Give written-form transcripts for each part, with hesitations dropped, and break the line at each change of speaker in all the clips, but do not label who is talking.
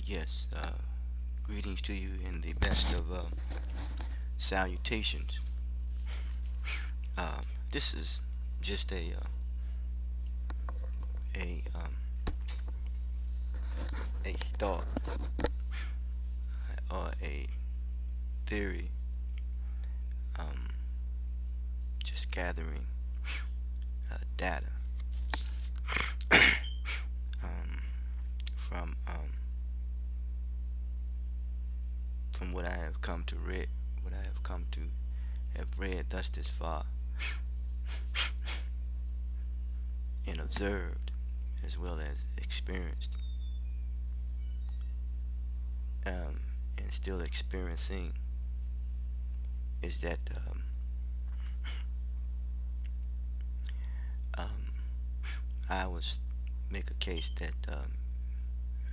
Yes, greetings to you in the best of salutations. This is just a thought or a theory, um, just gathering data um, from from what I have come to read, what I have come to have read thus this far and observed, as well as experienced, um, and still experiencing, is that um, I would make a case that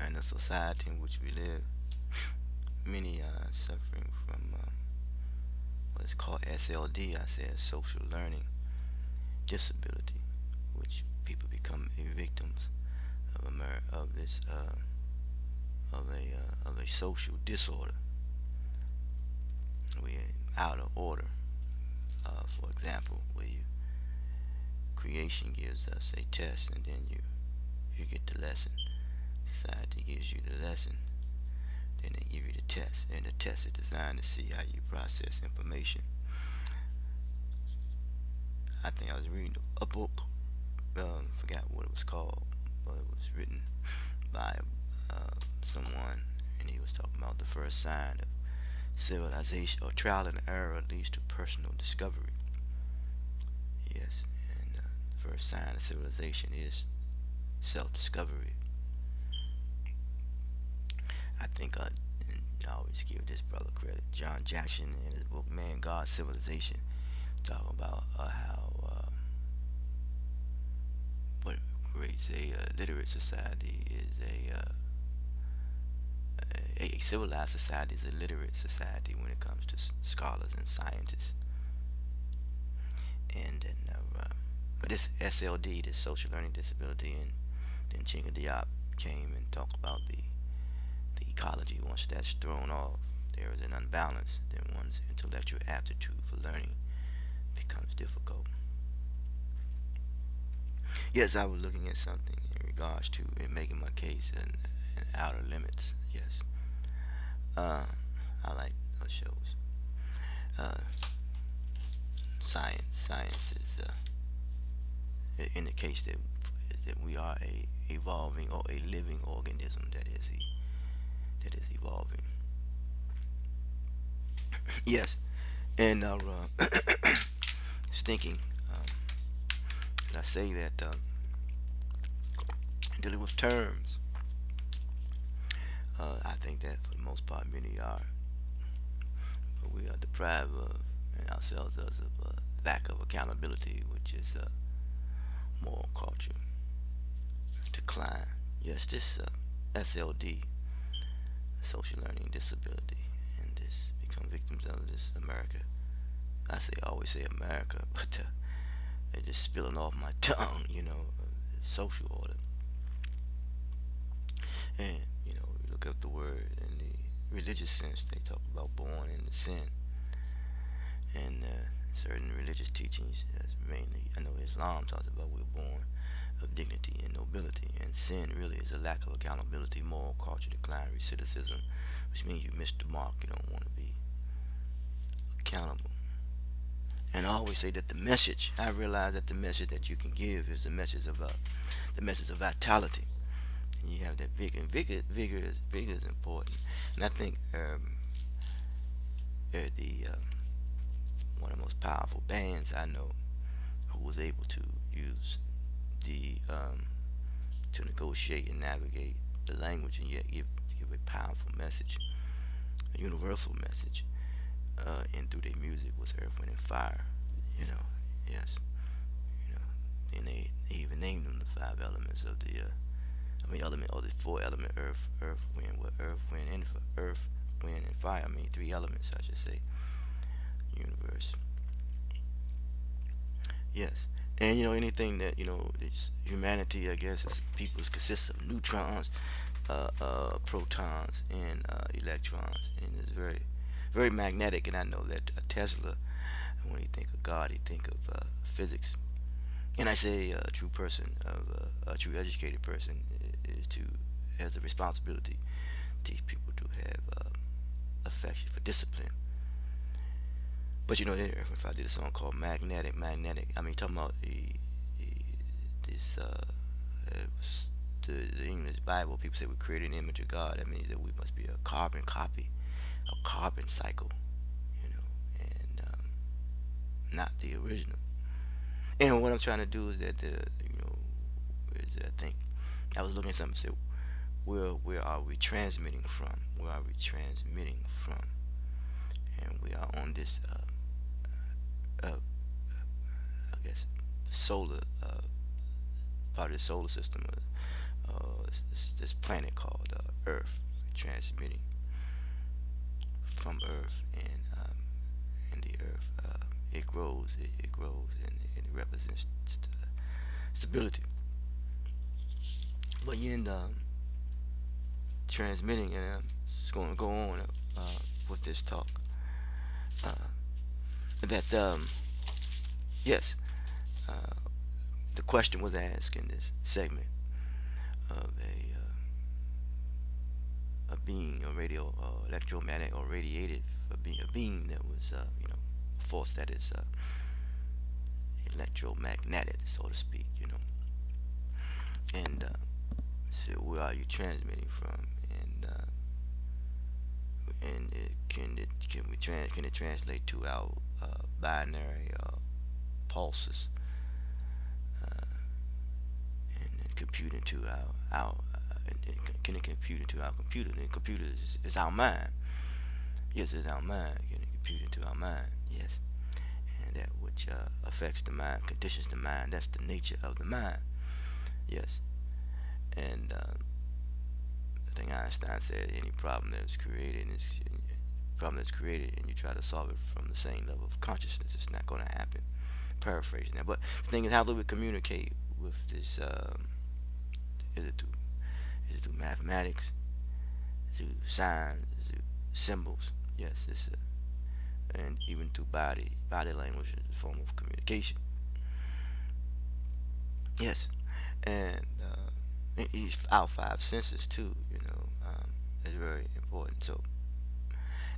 in the society in which we live, many are suffering from what is called SLD. I said social learning disability, which people become victims of of this of a social disorder. We out of order. For example, where you creation gives us a test, and then you get the lesson. Society gives you the lesson, then they give you the test, and the test is designed to see how you process information. I think I was reading a book, forgot what it was called, but it was written by someone, and he was talking about the first sign of civilization or trial and error leads to personal discovery. Yes, and the first sign of civilization is self-discovery. I think and I always give this brother credit, John Jackson, in his book "Man, God, Civilization," talking about how what creates a literate society is a civilized society is a literate society when it comes to scholars and scientists. And but this SLD, this social learning disability, and then Chinga Diop came and talked about the ecology. Once that's thrown off, there is an unbalance. Then one's intellectual aptitude for learning becomes difficult. Yes, I was looking at something in regards to it making my case and outer limits. Yes, uh, I like those shows. Uh, science is indicates that we are a evolving or a living organism that is evolving. Yes, and just thinking, um, I say that dealing with terms, I think that for the most part many are, but we are deprived of and ourselves of a lack of accountability, which is moral culture decline. Yes, this SLD, social learning disability, and this become victims of this America. I say always say America, but it's just spilling off my tongue, social order. And you look up the word in the religious sense. They talk about born into sin, and certain religious teachings, mainly I know Islam talks about we're born of dignity and nobility, and sin really is a lack of accountability, moral culture decline, recidivism, which means you missed the mark. You don't want to be accountable. And I always say that the message, I realize that the message that you can give is the message of vitality. And you have that vigor, and vigor is important. And I think they're the one of the most powerful bands I know who was able to use the to negotiate and navigate the language and yet give a powerful message, a universal message, and through their music was Earth, Wind, and Fire. You know, yes, you know. And they even named them the five elements of the, element or the four element Earth, Wind, Earth, Wind, and Earth, Wind, and Fire. I mean, three elements, I should say, universe. Yes, and anything that it's humanity, I guess, is people consists of neutrons. protons and electrons, and it's very, very magnetic. And I know that Tesla, when he think of God, he think of physics. And I say a true person, a true educated person, is to has the responsibility to teach people to have affection for discipline. But you know, if I did a song called Magnetic, I mean, talking about this, the English Bible, people say we created an image of God. That means that we must be a carbon copy, a carbon cycle, you know, and not the original. And what I'm trying to do is that you know, is I think I was looking at something and said, where are we transmitting from? Where are we transmitting from? And we are on this, I guess, solar part of the solar system, this planet called Earth, transmitting from Earth, and the Earth, it grows, and it represents stability. But you end transmitting, and I'm just going to go on with this talk. Uh, that yes, uh, the question was asked in this segment of a being, a radio, electromagnetic or radiative, a being that was, you know, a force that is electromagnetic, so to speak, you know. And so where are you transmitting from? And can it translate to our binary pulses, uh, and compute into our and can it compute into our computer? And the computer is our mind. Yes, it's our mind. Can it compute into our mind? Yes, and that which affects the mind, conditions the mind. That's the nature of the mind. Yes, and I think Einstein said any problem that's created, and you try to solve it from the same level of consciousness, it's not going to happen. Paraphrasing that, but the thing is, how do we communicate with this? Is it through mathematics, through signs, through symbols? Yes, and even through body language is a form of communication. Yes, and our five senses too. You know, is very important. So,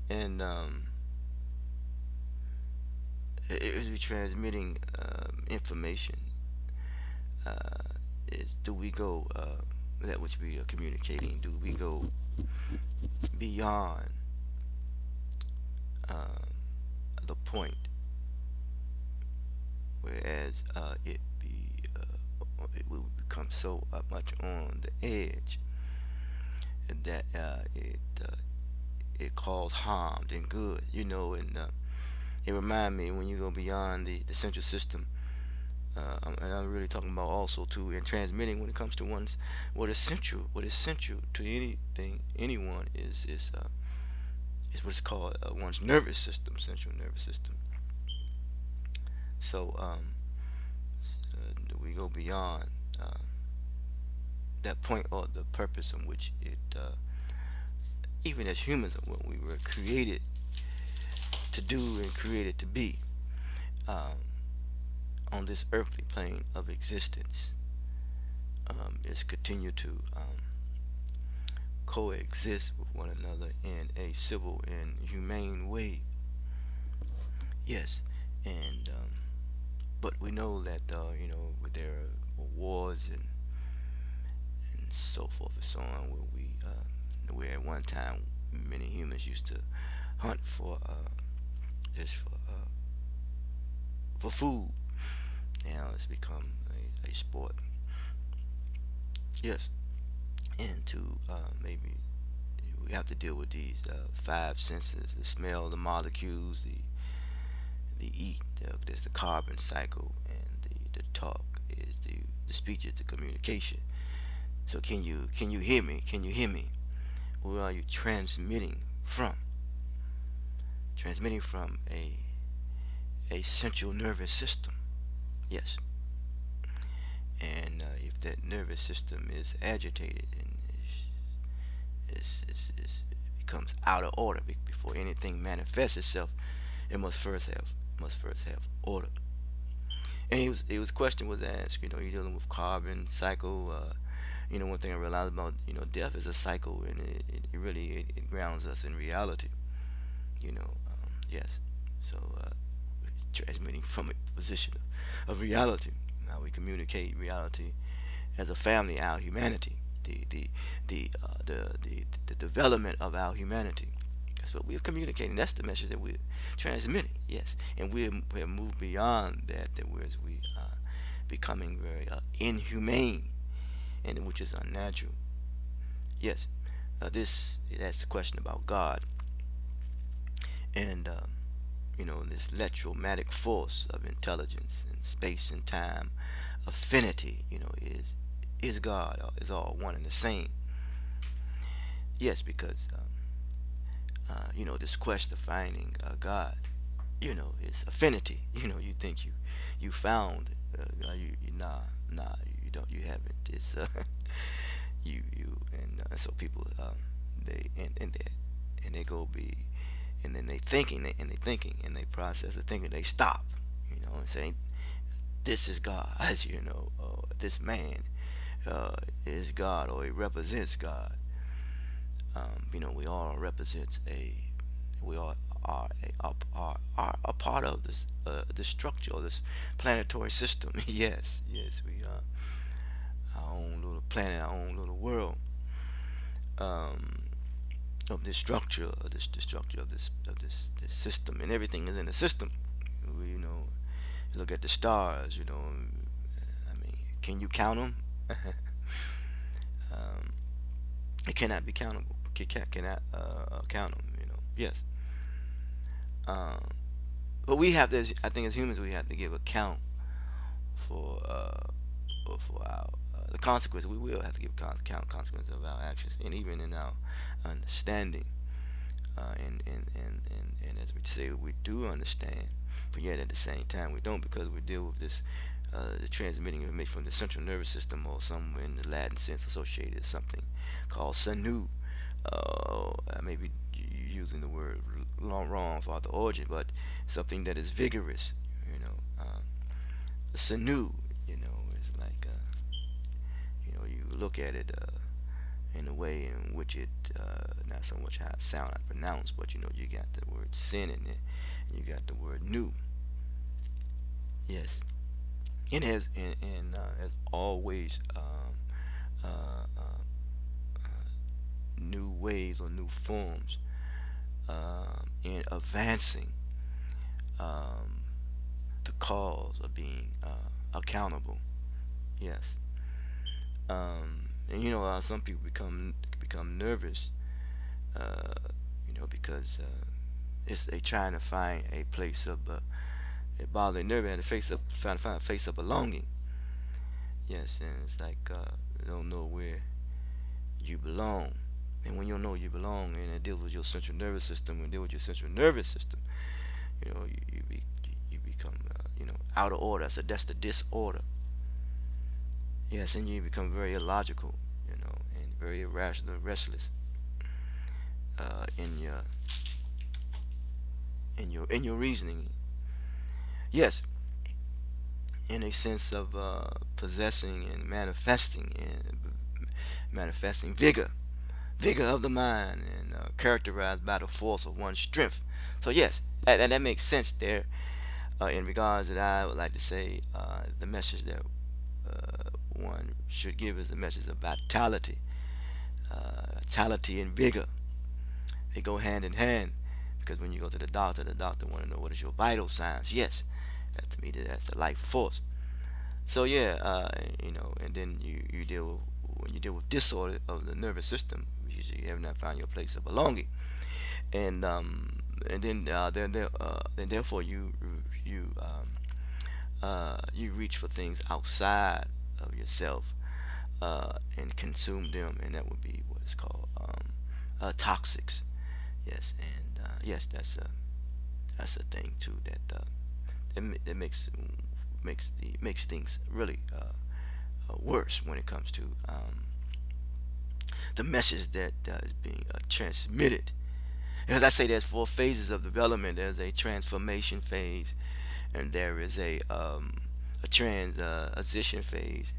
and as we transmitting information, uh, is do we go that which we are communicating? Do we go beyond um, the point, whereas it will become so much on the edge that it cause harm than good, you know. And it remind me when you go beyond the central system, and I'm really talking about also too in transmitting when it comes to one's what is central to anything, anyone is what's called one's nervous system, central nervous system. So we go beyond uh, that point or the purpose in which it, even as humans, what we were created to do and created to be, um, on this earthly plane of existence, is continue to coexist with one another in a civil and humane way. Yes, and but we know that you know, there are wars and so forth and so on, where at one time many humans used to hunt for just for food. Now it's become a sport. Yes, and to maybe we have to deal with these five senses: the smell, the molecules, the eat, there's the carbon cycle, and the talk is the speech is the communication. So can you hear me? Can you hear me? Where are you transmitting from? Transmitting from a central nervous system. Yes, and if that nervous system is agitated and is it becomes out of order. Before anything manifests itself, it must first have order. And he was question was asked. You're dealing with carbon cycle. One thing I realized about death is a cycle, and it really it grounds us in reality. Yes. So transmitting from a position of reality. How we communicate reality as a family, our humanity, the development of our humanity. That's what we're communicating. That's the message that we're transmitting. Yes, and we're moved beyond that. That whereas we becoming very inhumane, and which is unnatural. Yes, that's the question about God, and this electromagnetic force of intelligence and space and time affinity. Is God, is all one and the same. Yes, because this quest of finding God, is affinity. You think you found, nah, you don't, you haven't. It's you and so people they go be, and then they process the thinking, they stop, and say this is God. This man is God, or he represents God. We all represents we all are a part of this structure, or this planetary system. Yes, we are our own little planet, our own little world, um, of this structure, of the structure of this system, and everything is in the system. We, look at the stars. I mean, can you count them? um, it cannot be countable. Cannot count them. Yes. Um, but we have this. I think as humans, we have to give account for for our the consequences. We will have to give account consequences of our actions, and even in our understanding. And as we say, we do understand, but yet at the same time we don't, because we deal with this the transmitting information from the central nervous system, or somewhere in the Latin sense associated something called sanu. I may be using the word wrong for the origin, but something that is vigorous. Sanu, is like you look at it in a way in which it not so much how it sound I pronounce, but you got the word sin in it, and you got the word new. Yes, and as always, new ways or new forms in advancing um, the cause of being accountable. Yes, and some people become nervous, uh, because it's they trying to find a place of it bother their nerve, and trying to find a place of belonging. Yes, and it's like you don't know where you belong. And when you don't know you belong, and it deals with your central nervous system, and deal with your central nervous system, you become out of order. That's the disorder. Yes, and you become very illogical, and very irrational, and restless in your reasoning. Yes, in a sense of possessing and manifesting vigor of the mind, and characterized by the force of one's strength. So yes, that makes sense there. In regards that, I would like to say the message that one should give is a message of vitality, vitality and vigor. They go hand in hand, because when you go to the doctor want to know what is your vital signs. Yes, that to me that's the life force. So yeah, and then you deal with, when you deal with disorder of the nervous system, usually you have not found your place of belonging, and then therefore you reach for things outside of yourself, and consume them, and that would be what is called toxics. Yes, and yes, that's a thing too, that makes things really worse when it comes to the message that is being transmitted. As I say, there's four phases of development. There's a transformation phase, and there is a transition phase.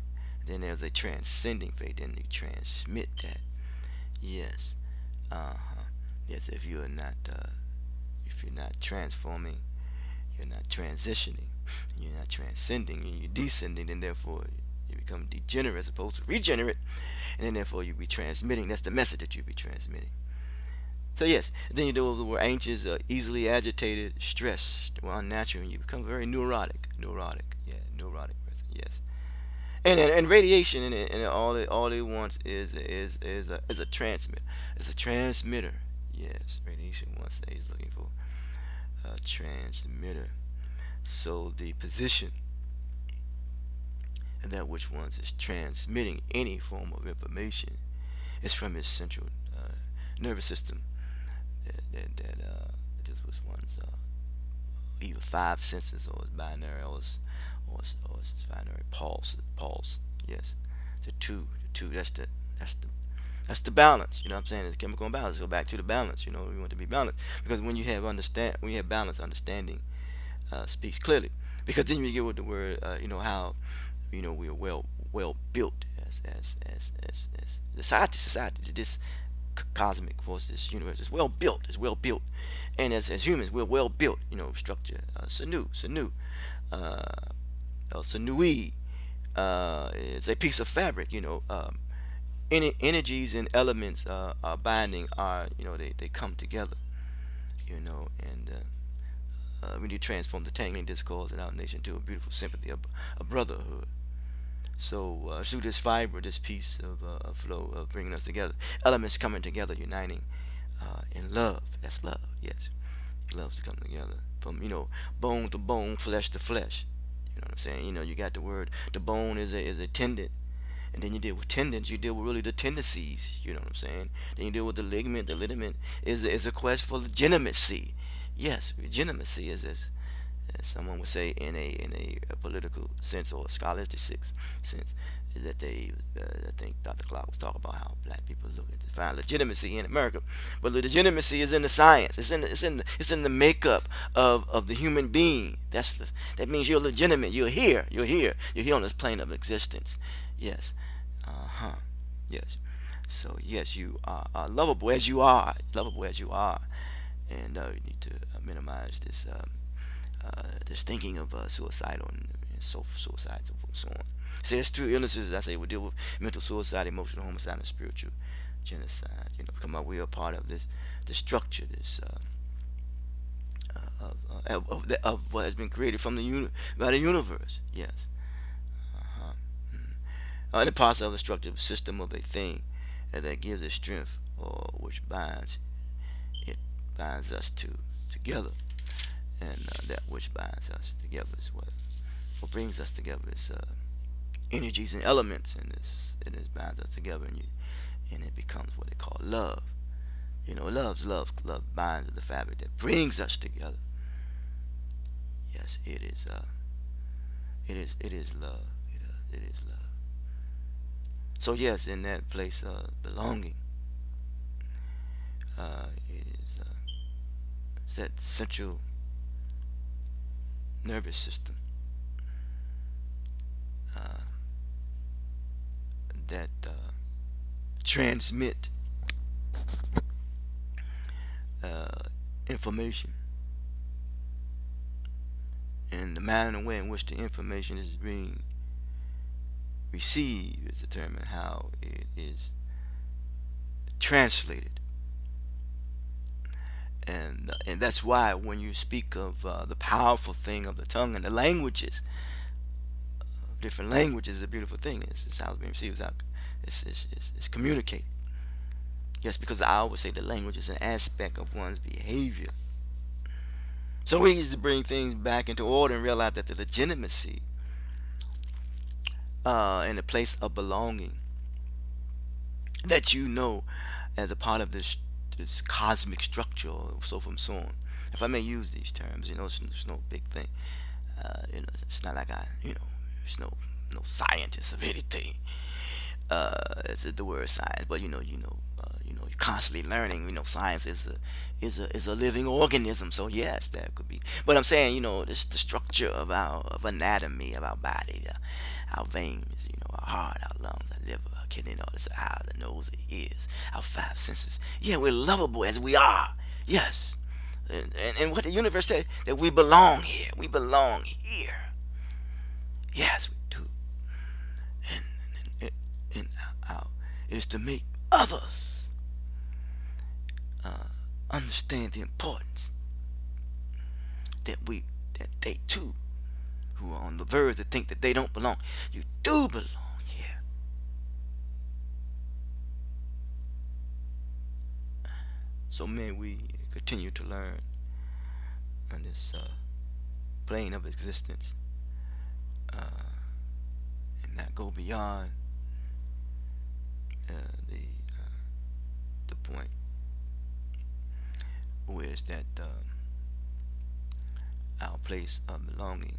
Then there's a transcending phase. Then you transmit that. Yes. Uh-huh. Yes. If you're not transforming, you're not transitioning, you're not transcending, and you're descending, and therefore you become degenerate as opposed to regenerate, and then therefore you be transmitting. That's the message that you be transmitting. So yes, then you do the word anxious, easily agitated, stressed, or unnatural, and you become very neurotic. Neurotic, yeah, neurotic person. Yes, and radiation and all it wants is a transmit. It's a transmitter. Yes, radiation wants is looking for a transmitter. So the position and that which ones is transmitting any form of information is from his central nervous system. This was one's either five senses or it's binary or it's binary pulse. Yes, the two. That's the balance. You know what I'm saying? It's chemical imbalance. Go back to the balance. You know, we want to be balanced because when you have balance, understanding speaks clearly. Because then you get with the word, how we are well built as society. This cosmic force, this universe is well built. It's well built, and as humans, we're well built. Structure. Sanu, uh, sanui is a piece of fabric. Any energies and elements are binding. They come together. And when you transform the tangling discourse in our nation to a beautiful sympathy, a brotherhood. So through this fiber, this piece of flow of bringing us together, elements coming together, uniting in love. That's love. Yes, loves to come together from bone to bone, flesh to flesh. You know what I'm saying? You got the word. The bone is a tendon, and then you deal with tendons. You deal with really the tendencies. You know what I'm saying? Then you deal with the ligament. The ligament is a quest for legitimacy. Yes, legitimacy is as someone would say in a political sense or a scholastic sense, is that I think Dr. Clark was talking about how black people look to find legitimacy in America, but the legitimacy is in the science. It's in the makeup of the human being. That means you're legitimate. You're here on this plane of existence. Yes, yes. So yes, you are lovable as you are, and you need to minimize this thinking of suicidal and suicide, so forth, so on. So there's three illnesses. I say we deal with mental suicide, emotional homicide, and spiritual genocide. Come out. We are part of this structure, this of what has been created from by the universe. Yes, uh-huh. And the parts of the structure system of a thing that gives it strength, or which binds us together, and that which binds us together is what brings us together is energies and elements, and this binds us together, and it becomes what they call love. Love binds the fabric that brings us together. Yes, it is love. It is love. So yes, in that place of belonging, it's that central nervous system uh, that transmit information, and the manner and way in which the information is being received is determined how it is translated. And that's why when you speak of the powerful thing of the tongue and the languages, different languages is a beautiful thing. It's how it's being received. It's communicated. Yes, because I always say the language is an aspect of one's behavior. So we need to bring things back into order and realize that the legitimacy in the place of belonging that as a part of this cosmic structure, or so from so on. If I may use these terms, it's no big thing. It's not like it's no scientist of anything. is it the word science? But you're constantly learning. Science is a living organism. So yes, that could be. But I'm saying, this the structure of anatomy of our body, our veins, our heart, our lungs, our liver, our kidney, this eye, the nose, the ears, our five senses. Yeah, we're lovable as we are. Yes. And what the universe said, that we belong here. We belong here. Yes, we do. And and, and our is to make others understand the importance that they too, who are on the verge to think that they don't belong, you do belong here. So may we continue to learn on this plane of existence, and not go beyond uh, the the point where is that our place of belonging,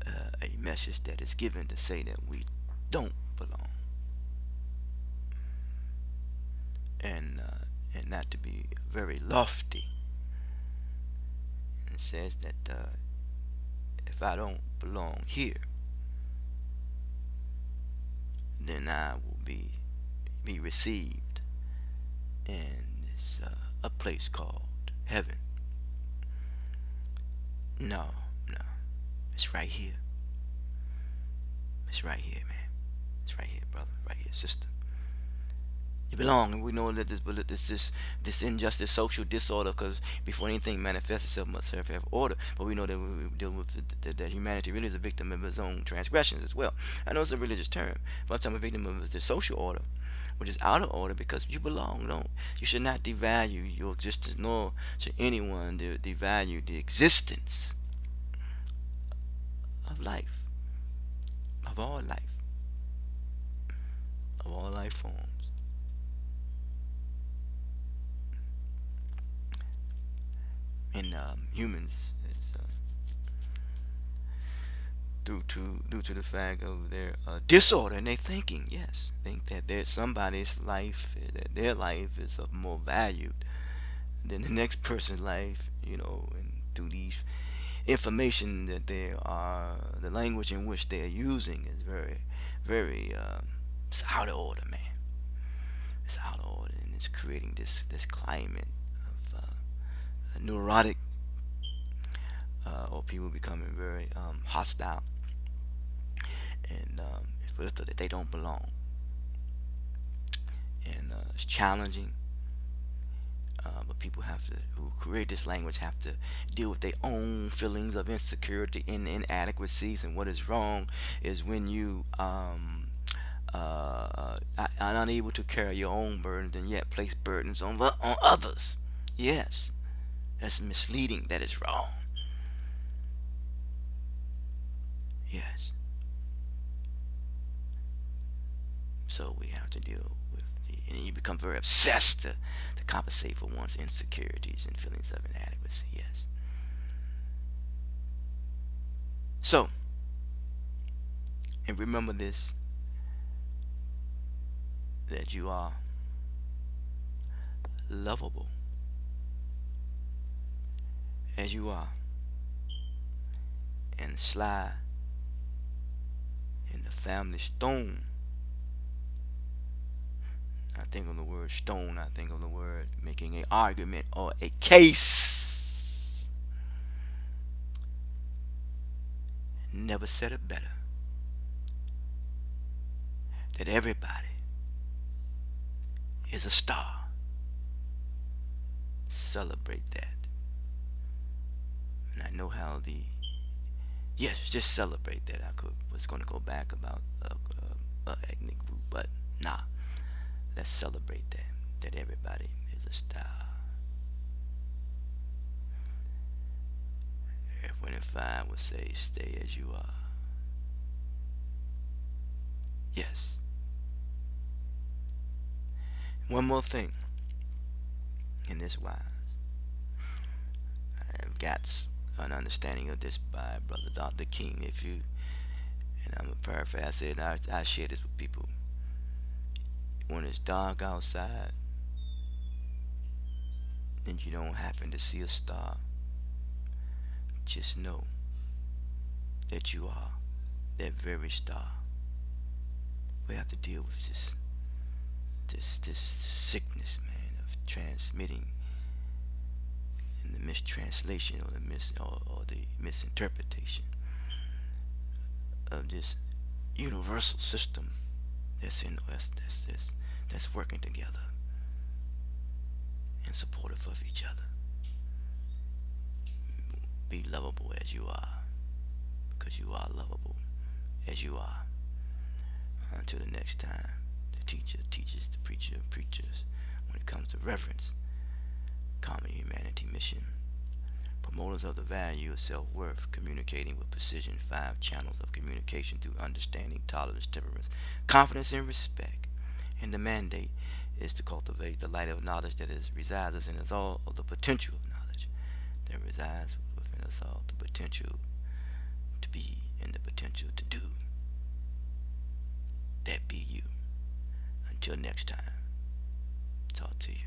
a message that is given to say that we don't belong, and not to be very lofty. It says that if I don't belong here, then I will be received in this a place called heaven. No, no, it's right here. It's right here, man. It's right here, brother. Right here, sister. You belong, and we know that this injustice, social disorder, because before anything manifests itself, must have order. But we know that we deal with that humanity really is a victim of its own transgressions as well. I know it's a religious term, but I'm talking a victim of the social order, which is out of order because you belong. Don't you should not devalue your existence, nor should anyone devalue the existence of life, of all life forms. And humans is due to the fact of their disorder in their thinking. Yes, think that there's somebody's life, that their life is of more value than the next person's life. And through these information that they are, the language in which they are using is very, very it's out of order, man. It's out of order, and it's creating this climate of neurotic, or people becoming very hostile, and feel that they don't belong, and it's challenging. But people who create this language have to deal with their own feelings of insecurity and inadequacies. And what is wrong is when you are unable to carry your own burdens and yet place burdens on others. Yes, that's misleading. That is wrong. Yes. So we have to deal with and you become very obsessed to compensate for one's insecurities and feelings of inadequacy. Yes. So, and remember this, that you are lovable as you are, and Sly in the family stone. I think of the word stone, I think of the word making an argument or a case. Never said it better. That everybody is a star. Celebrate that. And I know how yes, just celebrate that. Was going to go back about ethnic group, but nah. Let's celebrate that everybody is a star. F-105 would say, stay as you are. Yes. One more thing in this wise. I've got an understanding of this by Brother Dr. King. If you And I'm a paraphrase. I said, I share this with people. When it's dark outside and you don't happen to see a star, just know that you are that very star. We have to deal with this sickness, man, of transmitting and the mistranslation or the misinterpretation of this universal system that's working together and supportive of each other. Be lovable as you are, because you are lovable as you are. Until the next time, the teacher teaches, the preacher preachers. When it comes to reverence, common humanity mission, promoters of the value of self-worth, communicating with precision, 5 channels of communication through understanding, tolerance, temperance, confidence, and respect. And the mandate is to cultivate the light of knowledge that resides in us all, or the potential of knowledge that resides within us all, the potential to be and the potential to do. That be you. Until next time, talk to you.